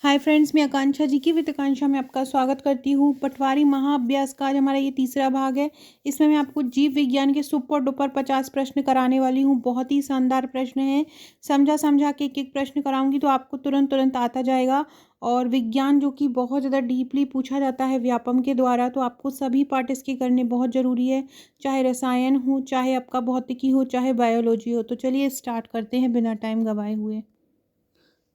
Hi friends, मैं आकांक्षा जी की वित्त आकांक्षा में आपका स्वागत करती हूँ। पटवारी महाअभ्यास का आज हमारा ये तीसरा भाग है। इसमें मैं आपको जीव विज्ञान के सुपर डुपर 50 प्रश्न कराने वाली हूँ। बहुत ही शानदार प्रश्न है। समझा समझा के एक एक प्रश्न कराऊंगी तो आपको तुरंत तुरंत आता जाएगा। और विज्ञान जो कि बहुत ज़्यादा डीपली पूछा जाता है व्यापम के द्वारा, तो आपको सभी पार्ट इसके करने बहुत ज़रूरी है। चाहे रसायन हो, चाहे आपका भौतिकी हो, चाहे बायोलॉजी हो। तो चलिए स्टार्ट करते हैं बिना टाइम गंवाए हुए।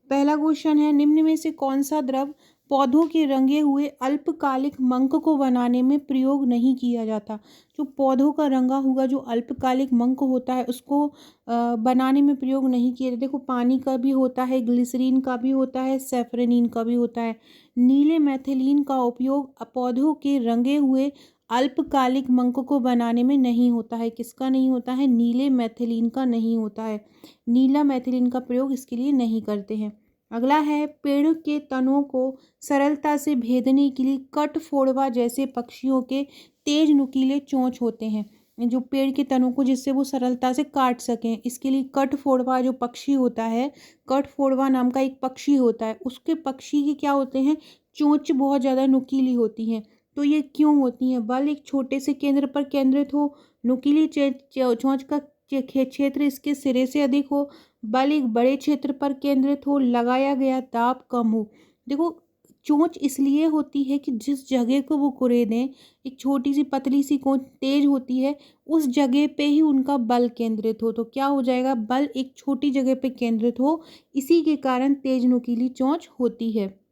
पहला क्वेश्चन है, निम्न में से कौन सा द्रव पौधों के रंगे हुए अल्पकालिक मंक को बनाने में प्रयोग नहीं किया जाता। जो पौधों का रंगा हुआ जो अल्पकालिक मंक होता है उसको बनाने में प्रयोग नहीं किया जाता। देखो, पानी का भी होता है, ग्लिसरीन का भी होता है, सेफरेनिन का भी होता है। नीले मैथिलीन का उपयोग पौधों के रंगे हुए अल्पकालिक मंक को बनाने में नहीं होता है। किसका नहीं होता है? नीले मैथिलीन का नहीं होता है। नीला मैथिलीन का प्रयोग इसके लिए नहीं करते हैं। अगला है, पेड़ के तनों को सरलता से भेदने के लिए कठफोड़वा जैसे पक्षियों के तेज नुकीले चोंच होते हैं। जो पेड़ के तनों को जिससे वो सरलता से काट सकें, इसके लिए कठफोड़वा जो पक्षी होता है, कठफोड़वा नाम का एक पक्षी होता है, उसके पक्षी के क्या होते हैं? चोंच बहुत ज़्यादा नुकीली होती हैं। तो ये क्यों होती हैं? बल एक छोटे से केंद्र पर केंद्रित हो, नुकीली चोंच का क्षेत्र इसके सिरे से अधिक हो, बल एक बड़े क्षेत्र पर केंद्रित हो, लगाया गया दाब कम हो। देखो, चोंच इसलिए होती है कि जिस जगह को वो कुरेदें, एक छोटी सी पतली सी कोच तेज होती है, उस जगह पे ही उनका बल केंद्रित हो। तो क्या हो जाएगा? बल एक छोटी जगह पे केंद्रित हो, इसी के कारण तेज नुकीली चोंच होती है।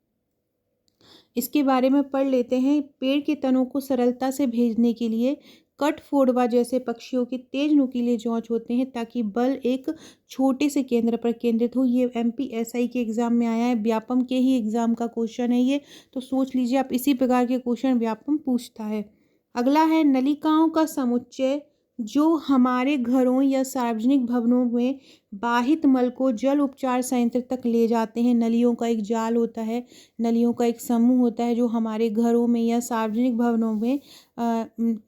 इसके बारे में पढ़ लेते हैं। पेड़ के तनों को सरलता से भेजने के लिए कठफोड़वा जैसे पक्षियों के तेज नुकीले चोंच होते हैं ताकि बल एक छोटे से केंद्र पर केंद्रित हो। ये एमपीएसआई के एग्जाम में आया है, व्यापम के ही एग्जाम का क्वेश्चन है ये। तो सोच लीजिए आप, इसी प्रकार के क्वेश्चन व्यापम पूछता है। अगला है, नलिकाओं का समुच्चय जो हमारे घरों या सार्वजनिक भवनों में बाहित मल को जल उपचार संयंत्र तक ले जाते हैं। नलियों का एक जाल होता है, नलियों का एक समूह होता है जो हमारे घरों में या सार्वजनिक भवनों में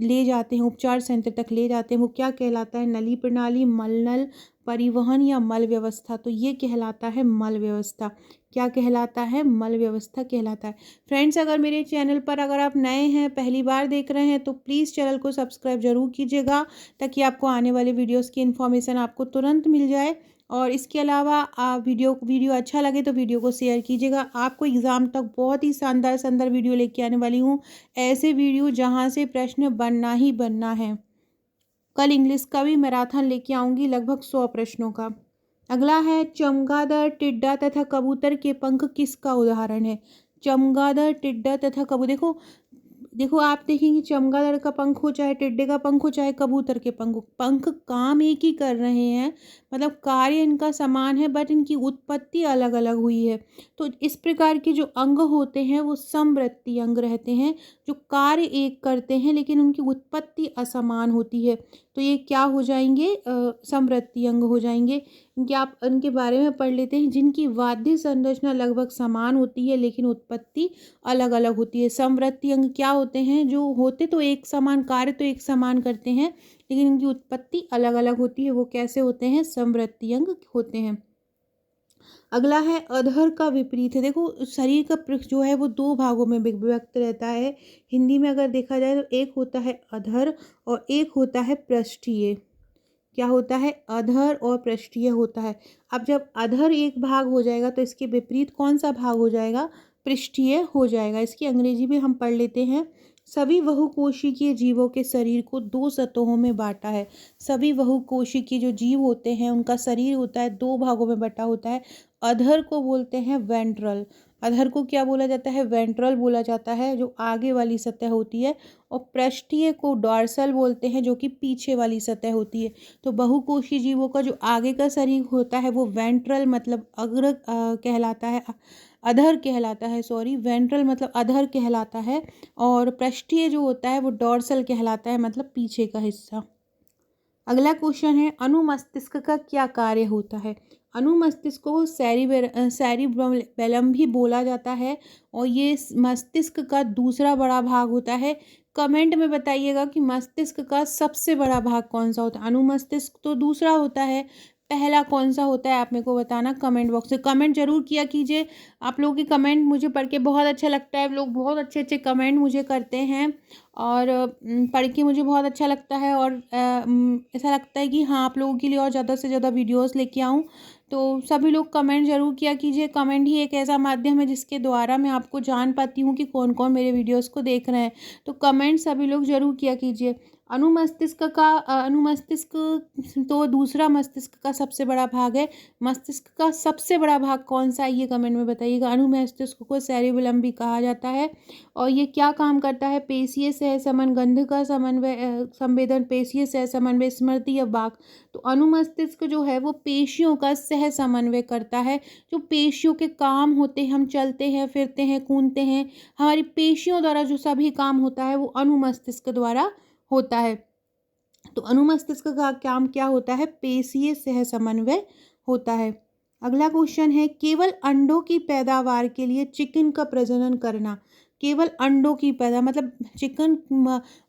ले जाते हैं, उपचार संयंत्र तक ले जाते हैं। वो क्या कहलाता है? नली प्रणाली, मल नल, परिवहन या मल व्यवस्था। तो ये कहलाता है मल व्यवस्था। क्या कहलाता है? मल व्यवस्था कहलाता है। फ्रेंड्स, अगर मेरे चैनल पर अगर आप नए हैं, पहली बार देख रहे हैं, तो प्लीज़ चैनल को सब्सक्राइब जरूर कीजिएगा ताकि आपको आने वाले वीडियोस की इन्फॉर्मेशन आपको तुरंत मिल जाए। और इसके अलावा वीडियो अच्छा लगे तो वीडियो को शेयर कीजिएगा। आपको एग्ज़ाम तक बहुत ही शानदार शानदार वीडियो लेके आने वाली हूँ। ऐसे वीडियो जहाँ से प्रश्न बनना ही बनना है। कल इंग्लिश का भी मैराथन लेके आऊँगी, लगभग 100 प्रश्नों का। अगला है, चमगादड़, टिड्डा तथा कबूतर के पंख किसका उदाहरण है? चमगादड़, टिड्डा तथा कबूतर। देखो देखो, आप देखेंगे चमगादड़ का पंख हो, चाहे टिड्डे का पंख हो, चाहे कबूतर के पंख हो, पंख काम एक ही कर रहे हैं। मतलब कार्य इनका समान है, बट इनकी उत्पत्ति अलग अलग हुई है। तो इस प्रकार के जो अंग होते हैं वो समवृत्तीय अंग रहते हैं, जो कार्य एक करते हैं लेकिन उनकी उत्पत्ति असमान होती है। तो ये क्या हो जाएंगे? समवृत्तीय अंग हो जाएंगे। इनके आप इनके बारे में पढ़ लेते हैं। जिनकी वाद्य संरचना लगभग समान होती है लेकिन उत्पत्ति अलग अलग होती है। समवृत्तीय अंग क्या होते हैं? जो होते तो एक समान, कार्य तो एक समान करते हैं लेकिन इनकी उत्पत्ति अलग अलग होती है। वो कैसे होते हैं? समवृत्तीय अंग होते हैं। अगला है, अधर का विपरीत है। देखो, शरीर का पृष्ठ जो है वो दो भागों में विभक्त रहता है। हिंदी में अगर देखा जाए तो एक होता है अधर और एक होता है पृष्ठीय। क्या होता है? अधर और पृष्ठीय होता है। अब जब अधर एक भाग हो जाएगा तो इसके विपरीत कौन सा भाग हो जाएगा? पृष्ठीय हो जाएगा। इसकी अंग्रेजी भी हम पढ़ लेते हैं। सभी बहुकोशिकीय जीवों के शरीर को दो सतहों में बांटा है। सभी बहुकोशिकीय जो जीव होते हैं उनका शरीर होता है दो भागों में बटा होता है। अधर को बोलते हैं वेंट्रल। अधर को क्या बोला जाता है? वेंट्रल बोला जाता है, जो आगे वाली सतह होती है। और पृष्ठीय को डॉर्सल बोलते हैं, जो कि पीछे वाली सतह होती है। तो बहुकोषीय जीवों का जो आगे का शरीर होता है वो वेंट्रल मतलब अग्र कहलाता है, अधर कहलाता है। सॉरी, वेंट्रल मतलब अधर कहलाता है। और पृष्ठीय जो होता है वो डॉर्सल कहलाता है, मतलब पीछे का हिस्सा। अगला क्वेश्चन है, अनुमस्तिष्क का क्या कार्य होता है? अनुमस्तिष्क को सेरिबेलम भी बोला जाता है और ये मस्तिष्क का दूसरा बड़ा भाग होता है। कमेंट में बताइएगा कि मस्तिष्क का सबसे बड़ा भाग कौन सा होता है। अनुमस्तिष्क तो दूसरा होता है, पहला कौन सा होता है, आप मेरे को बताना कमेंट बॉक्स में। कमेंट जरूर किया कीजिए, आप लोगों की कमेंट मुझे पढ़ के बहुत अच्छा लगता है। लोग बहुत अच्छे अच्छे कमेंट मुझे करते हैं और पढ़ के मुझे बहुत अच्छा लगता है और ऐसा लगता है कि हाँ, आप लोगों के लिए और ज़्यादा से ज़्यादा वीडियोस लेके आऊँ। तो सभी लोग कमेंट ज़रूर किया कीजिए। कमेंट ही एक ऐसा माध्यम है जिसके द्वारा मैं आपको जान पाती हूँ कि कौन कौन मेरे वीडियोस को देख रहे हैं। तो कमेंट सभी लोग ज़रूर किया कीजिए। अनुमस्तिष्क तो दूसरा मस्तिष्क का सबसे बड़ा भाग है। मस्तिष्क का सबसे बड़ा भाग कौन सा है, ये कमेंट में बताइएगा। अनुमस्तिष्क को सेरिबेलम भी कहा जाता है और ये क्या काम करता है? पेशीय सहसंबंध, गंध का समन्वय, संवेदन, पेशीय सहसमन्वय, स्मृति या वाक। तो अनुमस्तिष्क जो है वो पेशियों का सह समन्वय करता है। जो पेशियों के काम होते हैं, हम चलते हैं, फिरते हैं, कूदते हैं, हमारी पेशियों द्वारा जो सभी काम होता है वो अनुमस्तिष्क द्वारा होता है। तो अनुमस्तिष्क का काम क्या होता है? पेशीय सह समन्वय होता है। अगला क्वेश्चन है, केवल अंडों की पैदावार के लिए चिकन का प्रजनन करना। केवल अंडों की पैदा मतलब चिकन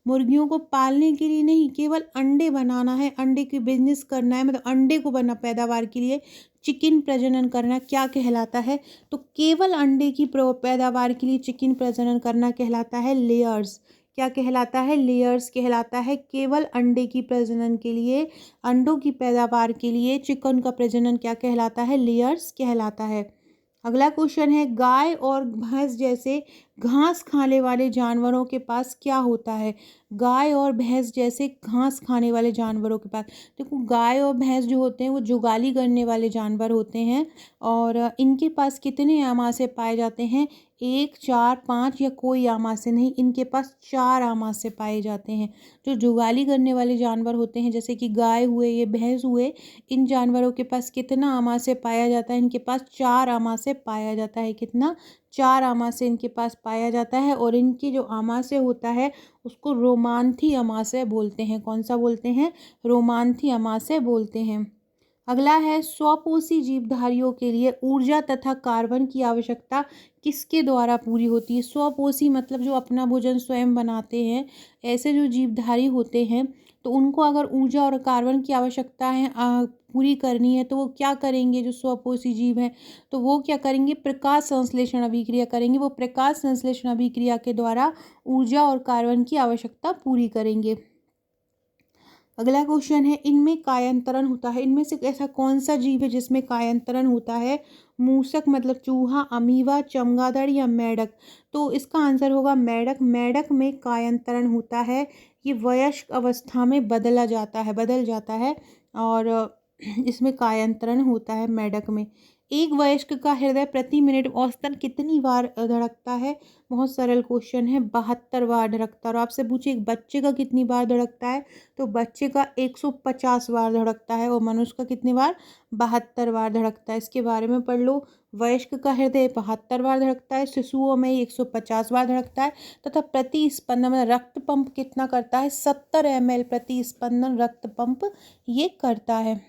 मुर्गियों को पालने के लिए नहीं, केवल अंडे बनाना है, अंडे की बिजनेस करना है, मतलब अंडे को बना पैदावार के लिए चिकन प्रजनन करना क्या कहलाता है? तो केवल अंडे की पैदावार के लिए चिकन प्रजनन करना कहलाता है लेयर्स। क्या कहलाता है? लेयर्स कहलाता है। केवल अंडे की प्रजनन के लिए, अंडों की पैदावार के लिए चिकन का प्रजनन क्या कहलाता है? लेयर्स कहलाता है। अगला क्वेश्चन है, गाय और भैंस जैसे घास खाने वाले जानवरों के पास क्या होता है? गाय और भैंस जैसे घास खाने वाले जानवरों के पास, देखो गाय और भैंस जो होते हैं वो जुगाली करने वाले जानवर होते हैं और इनके पास कितने आमाशय पाए जाते हैं? 1, 4, 5 या कोई आमाशय नहीं, इनके पास 4 आमाशय पाए जाते हैं। जो जुगाली करने वाले जानवर होते हैं जैसे कि गाय हुए, ये भैंस हुए, इन जानवरों के पास कितना आमाशय पाया जाता है? इनके पास 4 आमाशय पाया जाता है। कितना? 4 आमाशय इनके पास पाया जाता है और इनकी जो आमाशय होता है उसको रोमांथी आमाशय बोलते हैं। कौन सा बोलते हैं? रोमांथी आमाशय बोलते हैं। अगला है, स्वपोषी जीवधारियों के लिए ऊर्जा तथा कार्बन की आवश्यकता किसके द्वारा पूरी होती है? स्वपोषी मतलब जो अपना भोजन स्वयं बनाते हैं, ऐसे जो जीवधारी होते हैं तो उनको अगर ऊर्जा और कार्बन की आवश्यकता है पूरी करनी है तो वो क्या करेंगे? जो स्वपोषी जीव हैं तो वो क्या करेंगे? प्रकाश संश्लेषण अभिक्रिया करेंगे। वो प्रकाश संश्लेषण अभिक्रिया के द्वारा ऊर्जा और कार्बन की आवश्यकता पूरी करेंगे। अगला क्वेश्चन है, इनमें कायांतरण होता है। इनमें से ऐसा कौन सा जीव है जिसमें कायांतरण होता है? मूसक मतलब चूहा, अमीबा, चमगादड़ या मेढक। तो इसका आंसर होगा मेढक। मेढक में कायांतरण होता है। ये वयस्क अवस्था में बदल जाता है और इसमें कायांतरण होता है मेढक में। एक वयस्क का हृदय प्रति मिनट औसतन कितनी बार धड़कता है? बहुत सरल क्वेश्चन है, 72 बार धड़कता है। और आपसे पूछे एक बच्चे का कितनी बार धड़कता है? तो बच्चे का 150 बार धड़कता है और मनुष्य का कितनी बार? 72 बार धड़कता है। इसके बारे में पढ़ लो। वयस्क का हृदय 72 बार धड़कता है, शिशुओं में 150 बार धड़कता है तथा प्रति स्पंदन मतलब रक्त पंप कितना करता है? 70 ml प्रति स्पंदन रक्त पंप ये करता है।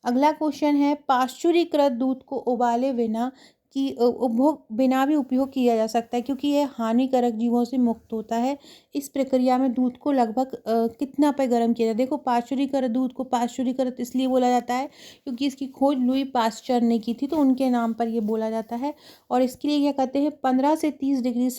अगला क्वेश्चन है, पाश्चुरीकृत दूध को उबाले बिना कि उपभोग बिना भी उपयोग किया जा सकता है क्योंकि यह हानिकारक जीवों से मुक्त होता है। इस प्रक्रिया में दूध को लगभग कितना पे गर्म किया जाता है? देखो पाश्चुरीकृत दूध को पाश्चुरीकृत इसलिए बोला जाता है क्योंकि इसकी खोज लुई पाश्चर ने की थी तो उनके नाम पर ये बोला जाता है। और इसके लिए क्या कहते हैं? 15 से 30 डिग्री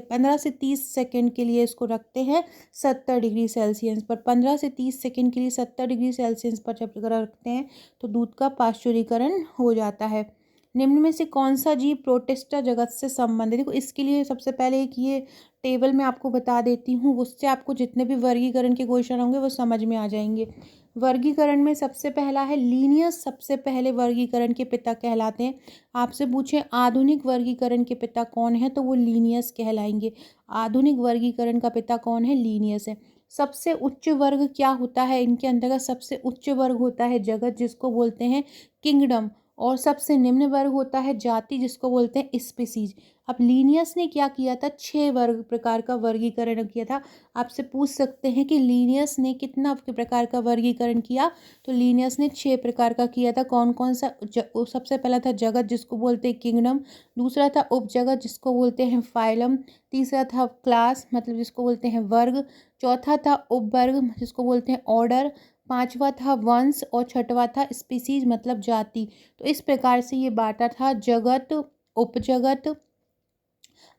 15 से 30 सेकेंड के लिए इसको रखते हैं 70 डिग्री सेल्सियस पर। 15 से 30 सेकेंड के लिए 70 डिग्री सेल्सियस पर जब रखते हैं तो दूध का पाश्चुरीकरण हो जाता है। निम्न में से कौन सा जीव प्रोटिस्टा जगत से संबंधित? देखो इसके लिए सबसे पहले एक ये टेबल मैं आपको बता देती हूँ, उससे आपको जितने भी वर्गीकरण के क्वेश्चन होंगे वो समझ में आ जाएंगे। वर्गीकरण में सबसे पहला है लीनियस, सबसे पहले वर्गीकरण के पिता कहलाते हैं। आपसे पूछे आधुनिक वर्गीकरण के पिता कौन है तो वो लीनियस कहलाएंगे। आधुनिक वर्गीकरण का पिता कौन है? लीनियस है। सबसे उच्च वर्ग क्या होता है? इनके अंतर्गत सबसे उच्च वर्ग होता है जगत, जिसको बोलते हैं किंगडम। और सबसे निम्न वर्ग होता है जाति, जिसको बोलते हैं स्पीसीज। अब लीनियस ने क्या किया था? 6 वर्ग प्रकार का वर्गीकरण किया था। आपसे पूछ सकते हैं कि लीनियस ने कितना प्रकार का वर्गीकरण किया? तो लीनियस ने 6 प्रकार का किया था। कौन कौन सा? सबसे पहला था जगत, जिसको बोलते हैं किंगडम। दूसरा था उपजगत, जिसको बोलते हैं फाइलम। तीसरा था क्लास मतलब जिसको बोलते हैं वर्ग। चौथा था उपवर्ग जिसको बोलते हैं ऑर्डर। पांचवा था वंश और छठवा था स्पीसीज मतलब जाति। तो इस प्रकार से ये बांटा था जगत, उपजगत,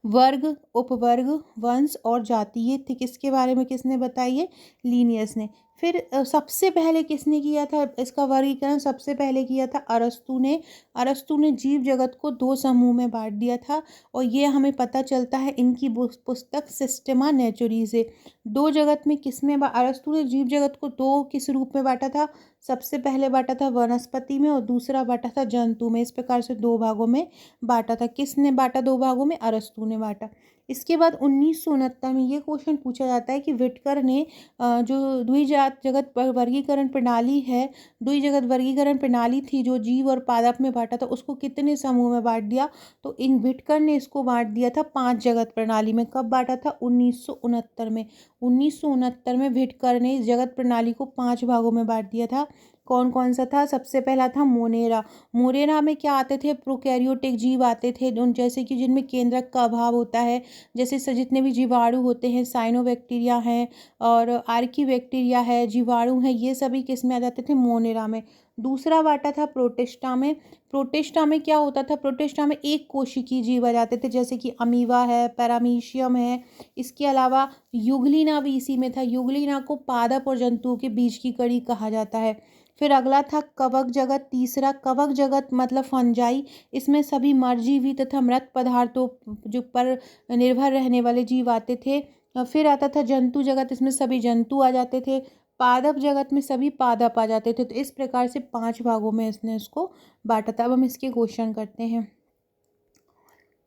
वर्ग, उपवर्ग, वंश और जाति। ये थी किसके बारे में, किसने बताई है, लीनियस ने। फिर सबसे पहले किसने किया था इसका वर्गीकरण, सबसे पहले किया था अरस्तु ने। अरस्तु ने जीव जगत को दो समूह में बांट दिया था और ये हमें पता चलता है इनकी पुस्तक सिस्टेमा नेचुरी से। दो जगत में किसमें अरस्तु ने जीव जगत को दो किस रूप में बांटा था, सबसे पहले बांटा था वनस्पति में और दूसरा बांटा था जंतु में। इस प्रकार से दो भागों में बांटा था। किसने बांटा दो भागों में, अरस्तु ने बांटा। इसके बाद 1969 में ये क्वेश्चन पूछा जाता है कि विटकर ने जो द्विजात जगत वर्गीकरण प्रणाली है, द्विजगत वर्गीकरण प्रणाली थी जो जीव और पादप में बांटा था, उसको कितने समूह में बांट दिया। तो इन विटकर ने इसको बांट दिया था 5 जगत प्रणाली में। कब बांटा था, 1969 में। 1969 में विटकर ने इस जगत प्रणाली को 5 भागों में बांट दिया था। कौन कौन सा था, सबसे पहला था मोनेरा। मोनेरा में क्या आते थे, प्रोकैरियोटिक जीव आते थे, उन जैसे कि जिनमें केंद्रक का अभाव होता है, जैसे जितने भी जीवाणु होते हैं, साइनोबैक्टीरिया हैं और आर्कीबैक्टीरिया है, जीवाणु हैं, ये सभी किस में आ जाते थे, मोनेरा में। दूसरा बांटा था प्रोटिस्टा में। प्रोटिस्टा में क्या होता था, प्रोटिस्टा में एक कोशिकीय जीव आ जाते थे, जैसे कि अमीबा है, पैरामीशियम है। इसके अलावा युगलिना भी इसी में था। युगलिना को पादप और जंतुओं के बीच की कड़ी कहा जाता है। फिर अगला था कवक जगत। तीसरा कवक जगत मतलब फंजाई। इसमें सभी मरजीवी तथा मृत पदार्थों जो पर निर्भर रहने वाले जीव आते थे। फिर आता था जंतु जगत, इसमें सभी जंतु आ जाते थे। पादप जगत में सभी पादप आ जाते थे। तो इस प्रकार से 5 भागों में इसने इसको बांटा था। अब हम इसके क्वेश्चन करते हैं।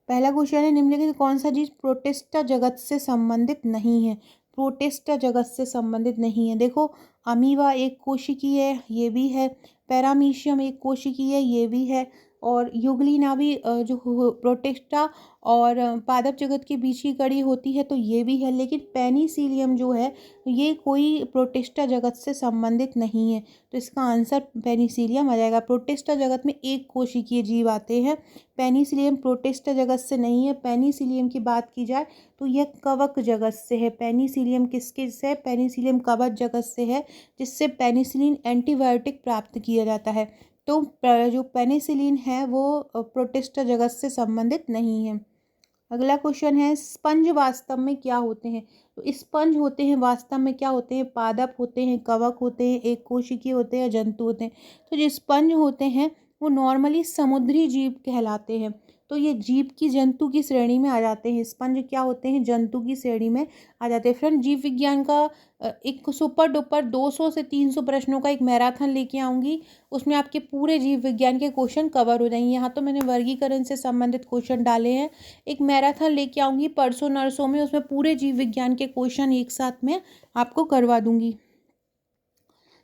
पहला क्वेश्चन है, निम्नलिखित कौन सा जीव प्रोटिस्टा जगत से संबंधित नहीं है। प्रोटिस्टा जगत से संबंधित नहीं है, देखो अमीबा एक कोशिकीय है, ये भी है। पैरामीशियम एक कोशिकीय है, ये भी है। और युगलिना भी जो प्रोटिस्टा और पादप जगत के बीच की कड़ी होती है, तो ये भी है। लेकिन पेनिसिलियम जो है ये कोई प्रोटिस्टा जगत से संबंधित नहीं है। तो इसका आंसर पेनिसिलियम आ जाएगा। प्रोटिस्टा जगत में एक कोशिकीय जीव आते हैं, पेनिसिलियम प्रोटिस्टा जगत से नहीं है। पेनिसिलियम की बात की जाए तो यह कवक जगत से है। पेनिसिलियम किसके से, पेनिसिलियम कवक जगत से है, जिससे पेनिसिलिन एंटीबायोटिक प्राप्त किया जाता है। तो जो पेनिसिलिन है वो प्रोटिस्टा जगत से संबंधित नहीं है। अगला क्वेश्चन है, स्पंज वास्तव में क्या होते हैं। तो स्पंज होते हैं वास्तव में क्या होते हैं, पादप होते हैं, कवक होते हैं, एक कोशिकीय होते हैं, जंतु होते हैं। तो जो स्पंज होते हैं वो नॉर्मली समुद्री जीव कहलाते हैं। तो ये जीव की जंतु की श्रेणी में आ जाते हैं। स्पंज क्या होते हैं, जंतु की श्रेणी में आ जाते हैं। फ्रेंड, जीव विज्ञान का एक सुपर डुपर 200 से 300 प्रश्नों का एक मैराथन लेके आऊँगी। उसमें आपके पूरे जीव विज्ञान के क्वेश्चन कवर हो जाएंगे। यहाँ तो मैंने वर्गीकरण से संबंधित क्वेश्चन डाले हैं। एक मैराथन लेके आऊँगी परसों नरसों में, उसमें पूरे जीव विज्ञान के क्वेश्चन एक साथ में आपको करवा दूंगी।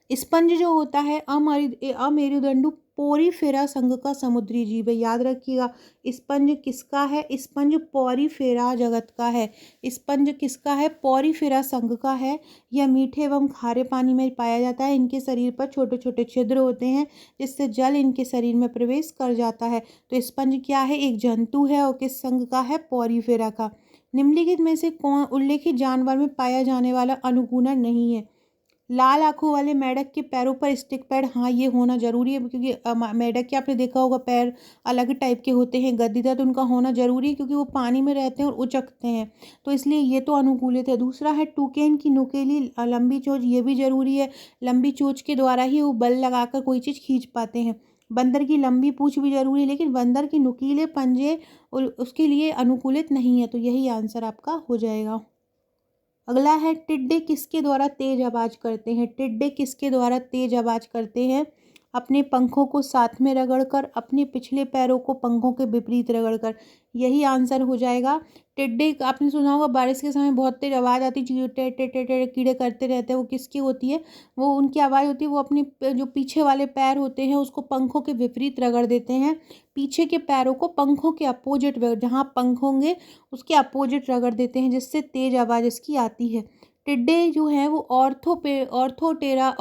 स्पंज जो होता है अमेरुदंडु पोरीफेरा संघ का समुद्री जीव है। याद रखिएगा, स्पंज किसका है, स्पंज पोरीफेरा जगत का है। स्पंज किसका है, पोरीफेरा संघ का है। यह मीठे एवं खारे पानी में पाया जाता है। इनके शरीर पर छोटे छोटे छिद्र होते हैं जिससे जल इनके शरीर में प्रवेश कर जाता है। तो स्पंज क्या है, एक जंतु है और किस संघ का है, पोरीफेरा का। निम्नलिखित में से कौन उल्लेखित जानवर में पाया जाने वाला अनुकूलन नहीं है। लाल आंखों वाले मेंढक के पैरों पर स्टिक पैड, हाँ ये होना जरूरी है, क्योंकि मेंढक के आपने देखा होगा पैर अलग टाइप के होते हैं, गद्दीदार, तो उनका होना जरूरी है क्योंकि वो पानी में रहते हैं और उचकते हैं। तो इसलिए ये तो अनुकूलित है। दूसरा है टूकेन की नुकीली लंबी चोंच, ये भी जरूरी है। लंबी चोंच के द्वारा ही वो बल लगाकर कोई चीज़ खींच पाते हैं। बंदर की लंबी पूंछ भी जरूरी है, लेकिन बंदर के नुकीले पंजे उसके लिए अनुकूलित नहीं है। तो यही आंसर आपका हो जाएगा। अगला है, टिड्डे किसके द्वारा तेज आवाज करते हैं। टिड्डे किसके द्वारा तेज आवाज करते हैं, अपने पंखों को साथ में रगड़कर, अपने पिछले पैरों को पंखों के विपरीत रगड़कर। यही आंसर हो जाएगा। टिड्डे, आपने सुना होगा बारिश के समय बहुत तेज आवाज़ आती है, टे टे टे टे कीड़े करते रहते हैं, वो किसकी होती है, वो उनकी आवाज़ होती है, वो अपने जो पीछे वाले पैर होते हैं उसको पंखों के विपरीत रगड़ देते हैं। पीछे के पैरों को पंखों के अपोजिट, जहाँ पंख होंगे उसके अपोजिट रगड़ देते हैं, जिससे तेज आवाज़ इसकी आती है। टिड्डे जो है वो ऑर्थोप्टेरा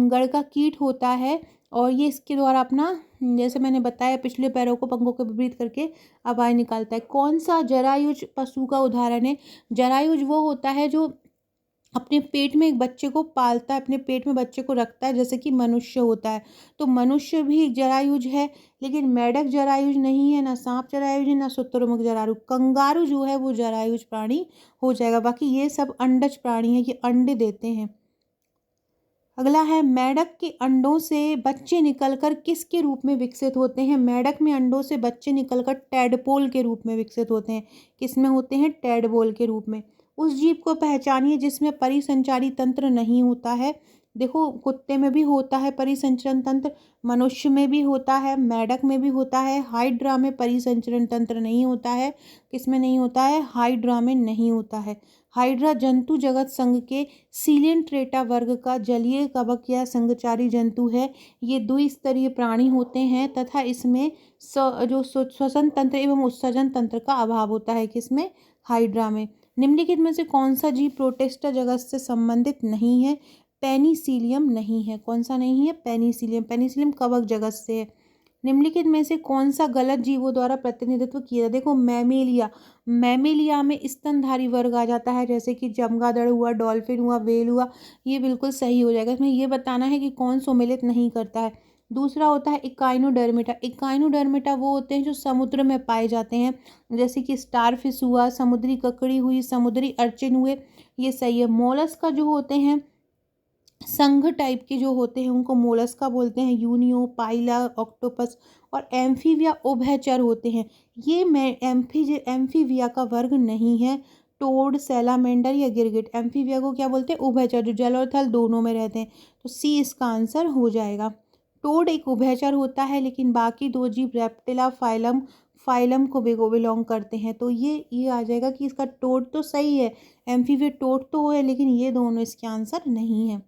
गण का कीट होता है और ये इसके द्वारा अपना, जैसे मैंने बताया, पिछले पैरों को पंखों के विपरीत करके आवाज़ निकालता है। कौन सा जरायुज पशु का उदाहरण है। जरायुज वो होता है जो अपने पेट में एक बच्चे को पालता है, अपने पेट में बच्चे को रखता है, जैसे कि मनुष्य होता है। तो मनुष्य भी एक जरायुज है, लेकिन मेढक जरायुज नहीं है, ना सांप जरायुज है, ना शुतुरमुर्ग जरायुज। कंगारू जो है वो जरायुज प्राणी हो जाएगा। बाकी ये सब अंडज प्राणी है, ये अंडे देते हैं। अगला है, मेढक के अंडों से बच्चे निकलकर किसके रूप में विकसित होते हैं? मेढक में अंडों से बच्चे निकलकर टैडपोल के रूप में विकसित होते हैं। किस में होते हैं? टैडपोल के रूप में। उस जीव को पहचानिए जिसमें परिसंचारी तंत्र नहीं होता है। देखो, कुत्ते में भी होता है परिसंचरण तंत्र, मनुष्य में भी होता है, मेढक में भी होता है। हाइड्रा में परिसंचरण तंत्र नहीं होता है। किस में नहीं होता है? हाइड्रा में नहीं होता है। हाइड्रा जंतु जगत संघ के सीलियंट्रेटा वर्ग का जलीय कवक या संघचारी जंतु है। ये द्विस्तरीय प्राणी होते हैं तथा इसमें श्वसन तंत्र एवं उत्सर्जन तंत्र का अभाव होता है। किसमें? हाइड्रा में। निम्नलिखित में से कौन सा जीव प्रोटिस्टा जगत से संबंधित नहीं है? पेनिसिलियम नहीं है। कौन सा नहीं है? पेनिसिलियम। पेनिसिलियम कवक जगत से है। निम्नलिखित में से कौन सा गलत जीवों द्वारा प्रतिनिधित्व किया जाता है? देखो, मैमेलिया, मैमेलिया में स्तनधारी वर्ग आ जाता है, जैसे कि चमगादड़ हुआ, डॉल्फिन हुआ, व्हेल हुआ। ये बिल्कुल सही हो जाएगा। इसमें ये बताना है कि कौन सम्मिलित नहीं करता है। दूसरा होता है इकाइनोडर्मिटा। इकाइनोडर्मिटा वो होते हैं जो समुद्र में पाए जाते हैं, जैसे कि स्टारफिश हुआ, समुद्री ककड़ी हुई, समुद्री अर्चिन हुए। ये सही है। मोलस्क का जो होते हैं संघ टाइप के जो होते हैं उनको मोलस्का बोलते हैं, यूनियो, पाइला, ऑक्टोपस। और एम्फीबिया उभयचर होते हैं। ये एम्फीबिया का वर्ग नहीं है। टोड, सैलामेंडर या गिरगिट। एम्फीबिया को क्या बोलते हैं? उभयचर, जो जल और थल दोनों में रहते हैं। तो सी इसका आंसर हो जाएगा। टोड एक उभयचर होता है, लेकिन बाकी दो जीव रेप्टिला फाइलम फाइलम को बिलोंग करते हैं। तो ये आ जाएगा कि इसका टोड तो सही है, एम्फीबिया टोड तो है, लेकिन ये दोनों इसके आंसर नहीं है।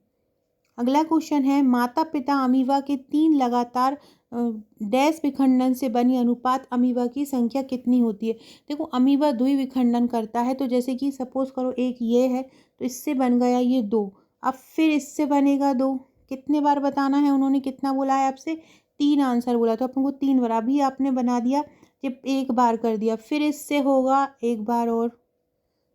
अगला क्वेश्चन है, माता पिता अमीबा के 3 लगातार डैश विखंडन से बनी अनुपात अमीबा की संख्या कितनी होती है? देखो, अमीबा द्विविखंडन करता है, तो जैसे कि सपोज करो एक ये है, तो इससे बन गया ये 2, अब फिर इससे बनेगा 2। कितने बार बताना है? उन्होंने कितना बोला है आपसे? 3 आंसर बोला, तो अपन को 3 बार। अभी आपने बना दिया, जब एक बार कर दिया, फिर इससे होगा एक बार और,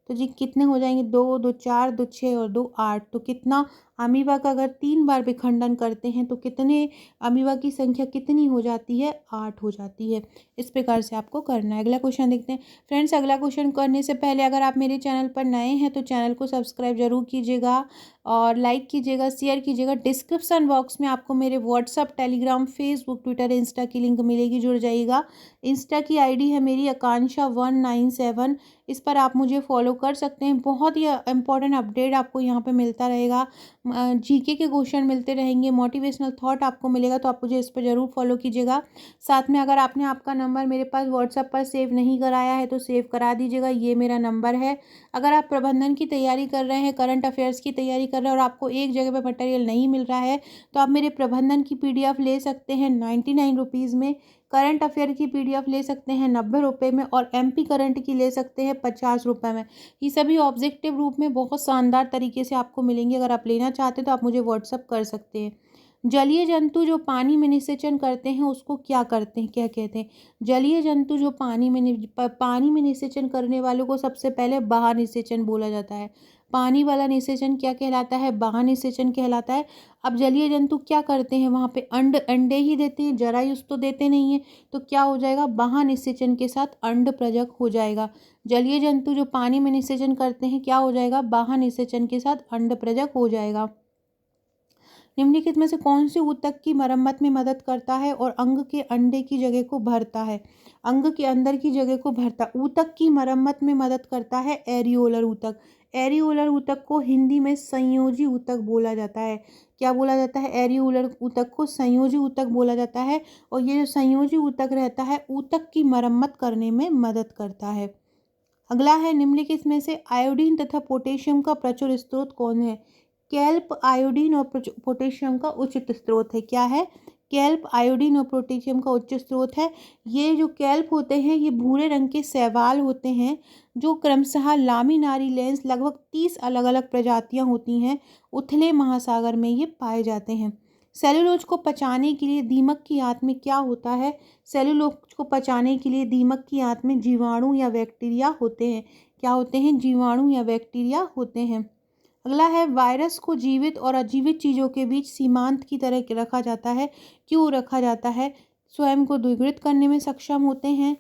तो जी कितने हो जाएंगे? 2 2 4, 2 6 और 2 8। तो कितना? अमीबा का अगर 3 बार विखंडन करते हैं तो कितने अमीबा की संख्या कितनी हो जाती है? 8 हो जाती है। इस प्रकार से आपको करना है। अगला क्वेश्चन देखते हैं। फ्रेंड्स, अगला क्वेश्चन करने से पहले अगर आप मेरे चैनल पर नए हैं तो चैनल को सब्सक्राइब जरूर कीजिएगा और लाइक कीजिएगा, शेयर कीजिएगा। डिस्क्रिप्शन बॉक्स में आपको मेरे WhatsApp, Telegram, Facebook, Twitter, Insta की लिंक मिलेगी, जुड़ जाइएगा। इंस्टा की आईडी है मेरी आकांक्षा 197। इस पर आप मुझे फॉलो कर सकते हैं। बहुत ही इंपॉर्टेंट अपडेट आपको यहाँ पे मिलता रहेगा। जीके के क्वेश्चन मिलते रहेंगे, मोटिवेशनल थॉट आपको मिलेगा, तो आप मुझे इस पर ज़रूर फॉलो कीजिएगा। साथ में अगर आपने आपका नंबर मेरे पास व्हाट्सएप पर सेव नहीं कराया है तो सेव करा दीजिएगा, ये मेरा नंबर है। अगर आप प्रबंधन की तैयारी कर रहे हैं, करंट अफेयर्स की तैयारी कर रहे हैं और आपको एक जगह पर मटेरियल नहीं मिल रहा है, तो आप मेरे प्रबंधन की PDF ले सकते हैं 99 रुपीज़ में। करंट अफेयर की PDF ले सकते हैं 90 रुपये में, और MP करंट की ले सकते हैं 50 रुपये में। ये सभी ऑब्जेक्टिव रूप में बहुत शानदार तरीके से आपको मिलेंगे। अगर आप लेना चाहते हैं तो आप मुझे व्हाट्सअप कर सकते हैं। जलीय जंतु जो पानी में निषेचन करते हैं उसको क्या करते हैं, क्या कहते हैं? जलीय जंतु जो पानी में निषेचन करने वालों को सबसे पहले बाह्य निषेचन बोला जाता है। पानी वाला निषेचन क्या कहलाता है? बाह्य निषेचन कहलाता है। अब जलीय जंतु क्या करते हैं? वहाँ पे अंडे ही देते हैं, जरायुज तो देते नहीं है। तो क्या हो जाएगा? बाह्य निषेचन के साथ अंड प्रजक हो जाएगा। जलीय जंतु जो पानी में निषेचन करते हैं क्या हो जाएगा? बाह्य निषेचन के साथ अंड प्रजक हो जाएगा। निम्नलिखित में से कौन सी ऊतक की मरम्मत में मदद करता है और अंग के अंडे की जगह को भरता है? अंग के अंदर की जगह को भरता। ऊतक की मरम्मत में मदद करता है एरियोलर ऊतक। एरियोलर ऊतक को हिंदी में संयोजी ऊतक बोला जाता है। क्या बोला जाता है? एरियोलर ऊतक को संयोजी ऊतक बोला जाता है। और ये जो संयोजी ऊतक रहता है ऊतक की मरम्मत करने में मदद करता है। अगला है, निम्नलिखित में से आयोडीन तथा पोटेशियम का प्रचुर स्रोत कौन है? कैल्प आयोडीन और पोटेशियम का उचित स्रोत है। क्या है? कैल्प आयोडीन और पोटेशियम का उच्च स्रोत है। ये जो कैल्प होते हैं ये भूरे रंग के शैवाल होते हैं, जो क्रमशः लामिनारी लेंस लगभग 30 अलग अलग प्रजातियां होती हैं, उथले महासागर में ये पाए जाते हैं। सेलुलोज को पचाने के लिए दीमक की आंत में क्या होता है? सेलुलोज को पचाने के लिए दीमक की आंत में जीवाणु या बैक्टीरिया होते हैं। क्या होते हैं? जीवाणु या बैक्टीरिया होते हैं। अगला है वायरस को जीवित और अजीवित चीज़ों के बीच सीमांत की तरह रखा जाता है। क्यों रखा जाता है? स्वयं को द्विगुणित करने में सक्षम होते हैं,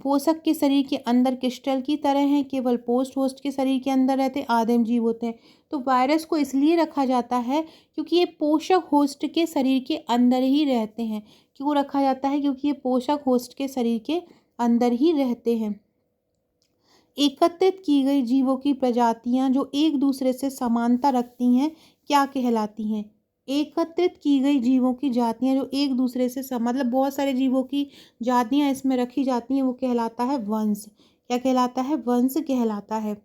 पोषक के शरीर के अंदर क्रिस्टल की तरह हैं, केवल पोस्ट होस्ट के शरीर के अंदर रहते आदिम जीव होते हैं। तो वायरस को इसलिए रखा जाता है क्योंकि ये पोषक होस्ट के शरीर के अंदर ही रहते हैं। क्यों रखा जाता है? क्योंकि ये पोषक होस्ट के शरीर के अंदर ही रहते हैं। एकत्रित की गई जीवों की प्रजातियां जो एक दूसरे से समानता रखती हैं क्या कहलाती हैं? एकत्रित की गई जीवों की जातियां जो एक दूसरे से मतलब बहुत सारे जीवों की जातियां इसमें रखी जाती हैं, वो कहलाता है वंश। क्या कहलाता है? वंश कहलाता है।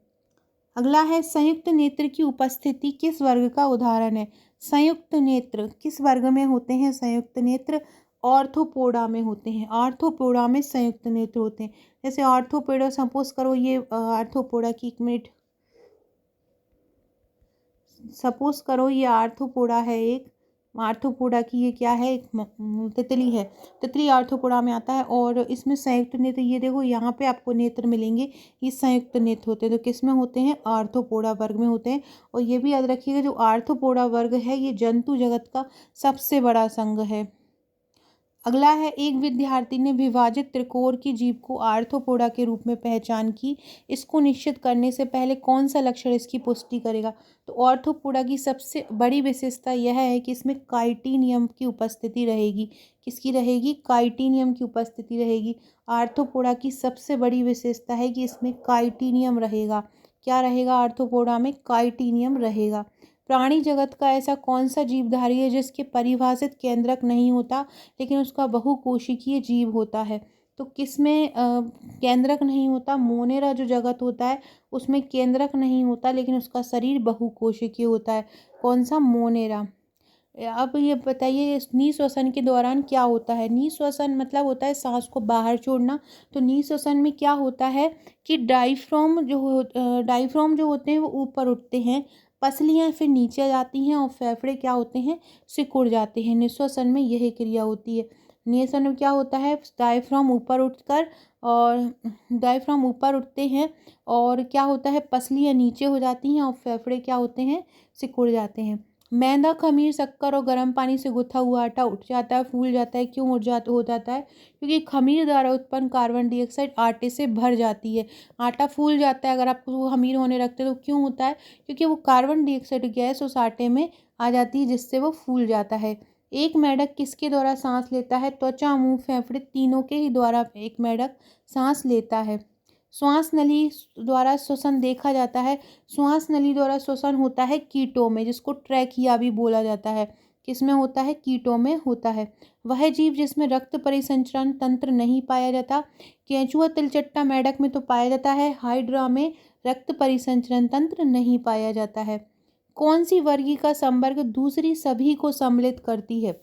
अगला है संयुक्त नेत्र की उपस्थिति किस वर्ग का उदाहरण है? संयुक्त नेत्र किस वर्ग में होते हैं? संयुक्त नेत्र ऑर्थोपोडा में होते हैं। ऑर्थोपोडा में संयुक्त नेत्र होते हैं। जैसे ऑर्थोपोडा, सपोज करो ये आर्थोपोडा की, एक मिनट, सपोज करो ये आर्थोपोडा है, एक आर्थोपोडा की ये क्या है? एक तितली है। तितली आर्थोपोडा में आता है और इसमें संयुक्त नेत्र, ये देखो यहाँ पे आपको नेत्र मिलेंगे, ये संयुक्त नेत्र होते हैं। तो किस में होते हैं? आर्थोपोडा वर्ग में होते हैं। और ये भी याद रखिएगा जो आर्थोपोडा वर्ग है ये जंतु जगत का सबसे बड़ा संघ है। अगला है एक विद्यार्थी ने विभाजित त्रिकोण की जीभ को आर्थ्रोपोडा के रूप में पहचान की। इसको निश्चित करने से पहले कौन सा लक्षण इसकी पुष्टि करेगा? तो आर्थ्रोपोडा की सबसे बड़ी विशेषता यह है कि इसमें काइटिनियम की उपस्थिति रहेगी। किसकी रहेगी? काइटिनियम की उपस्थिति रहेगी। आर्थ्रोपोडा की सबसे बड़ी विशेषता है कि इसमें काइटिनियम रहेगा। क्या रहेगा? आर्थ्रोपोडा में काइटिनियम रहेगा। प्राणी जगत का ऐसा कौन सा जीवधारी है जिसके परिभाषित केंद्रक नहीं होता लेकिन उसका बहुकोशिकीय जीव होता है? तो किसमें केंद्रक नहीं होता? मोनेरा जो जगत होता है उसमें केंद्रक नहीं होता लेकिन उसका शरीर बहुकोशिकीय होता है। कौन सा? मोनेरा। अब ये बताइए निःश्वसन के दौरान क्या होता है? निःश्वसन मतलब होता है सांस को बाहर छोड़ना। तो निःश्वसन में क्या होता है कि डायफ्राम जो होते हैं वो ऊपर उठते हैं, पसलियाँ फिर नीचे आ जाती हैं और फेफड़े क्या होते हैं? सिकुड़ जाते हैं। निःश्वसन में यही क्रिया होती है। निःश्वसन में क्या होता है? डायफ्राम ऊपर उठकर और डायफ्राम ऊपर उठते हैं और क्या होता है? पसलियाँ नीचे हो जाती हैं और फेफड़े क्या होते हैं? सिकुड़ जाते हैं। मैदा, खमीर, शक्कर और गर्म पानी से गुथा हुआ आटा उठ जाता है, फूल जाता है। क्यों हो जाता है? क्योंकि खमीर द्वारा उत्पन्न कार्बन डाइऑक्साइड आटे से भर जाती है। आटा फूल जाता है अगर आप उसको खमीर होने रखते हो तो क्यों होता है? क्योंकि वो कार्बन डाइऑक्साइड गैस उस आटे में आ जाती है जिससे वो फूल जाता है। एक मेंढक किसके द्वारा सांस लेता है? त्वचा, मुंह, फेफड़े तीनों के ही द्वारा एक मेंढक सांस लेता है। श्वास नली द्वारा श्वसन देखा जाता है। श्वास नली द्वारा श्वसन होता है कीटों में, जिसको ट्रैकिया भी बोला जाता है। किसमें होता है? कीटों में होता है। वह जीव जिसमें रक्त परिसंचरण तंत्र नहीं पाया जाता। केंचुआ, तिलचट्टा, मेंढक में तो पाया जाता है, हाइड्रा में रक्त परिसंचरण तंत्र नहीं पाया जाता है। कौन सी वर्गीय संवर्ग दूसरी सभी को सम्मिलित करती है?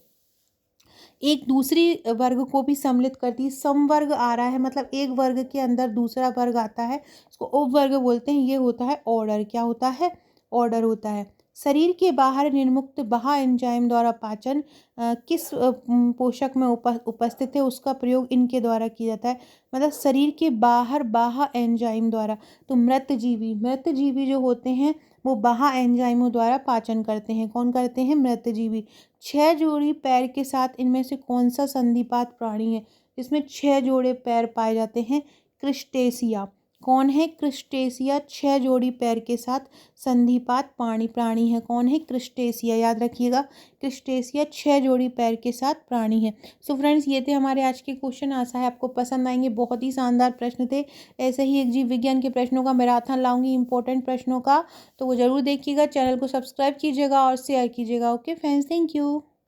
एक दूसरी वर्ग को भी सम्मिलित करती है। समवर्ग आ रहा है मतलब एक वर्ग के अंदर दूसरा वर्ग आता है, इसको उपवर्ग बोलते हैं। ये होता है ऑर्डर। क्या होता है? ऑर्डर होता है। शरीर के बाहर निर्मुक्त बाह्य एंजाइम द्वारा पाचन किस पोषक में उपस्थित है उसका प्रयोग इनके द्वारा किया जाता है। मतलब शरीर के बाहर बाह्य एंजाइम द्वारा। तो मृतजीवी जो होते हैं वो बाह्य एंजाइमों द्वारा पाचन करते हैं। कौन करते हैं? मृतजीवी। 6 जोड़ी पैर के साथ इनमें से कौन सा संधिपात प्राणी है जिसमें 6 जोड़े पैर पाए जाते हैं? क्रिस्टेसिया। कौन है? क्रिस्टेसिया 6 जोड़ी पैर के साथ संधिपात प्राणी है। कौन है? क्रिस्टेसिया। याद रखिएगा क्रिस्टेसिया 6 जोड़ी पैर के साथ प्राणी है। सो फ्रेंड्स ये थे हमारे आज के क्वेश्चन। आशा है आपको पसंद आएंगे। बहुत ही शानदार प्रश्न थे। ऐसे ही एक जीव विज्ञान के प्रश्नों का मैराथन लाऊंगी, इंपॉर्टेंट प्रश्नों का, तो वो जरूर देखिएगा। चैनल को सब्सक्राइब कीजिएगा और शेयर कीजिएगा। Okay friends, thank you.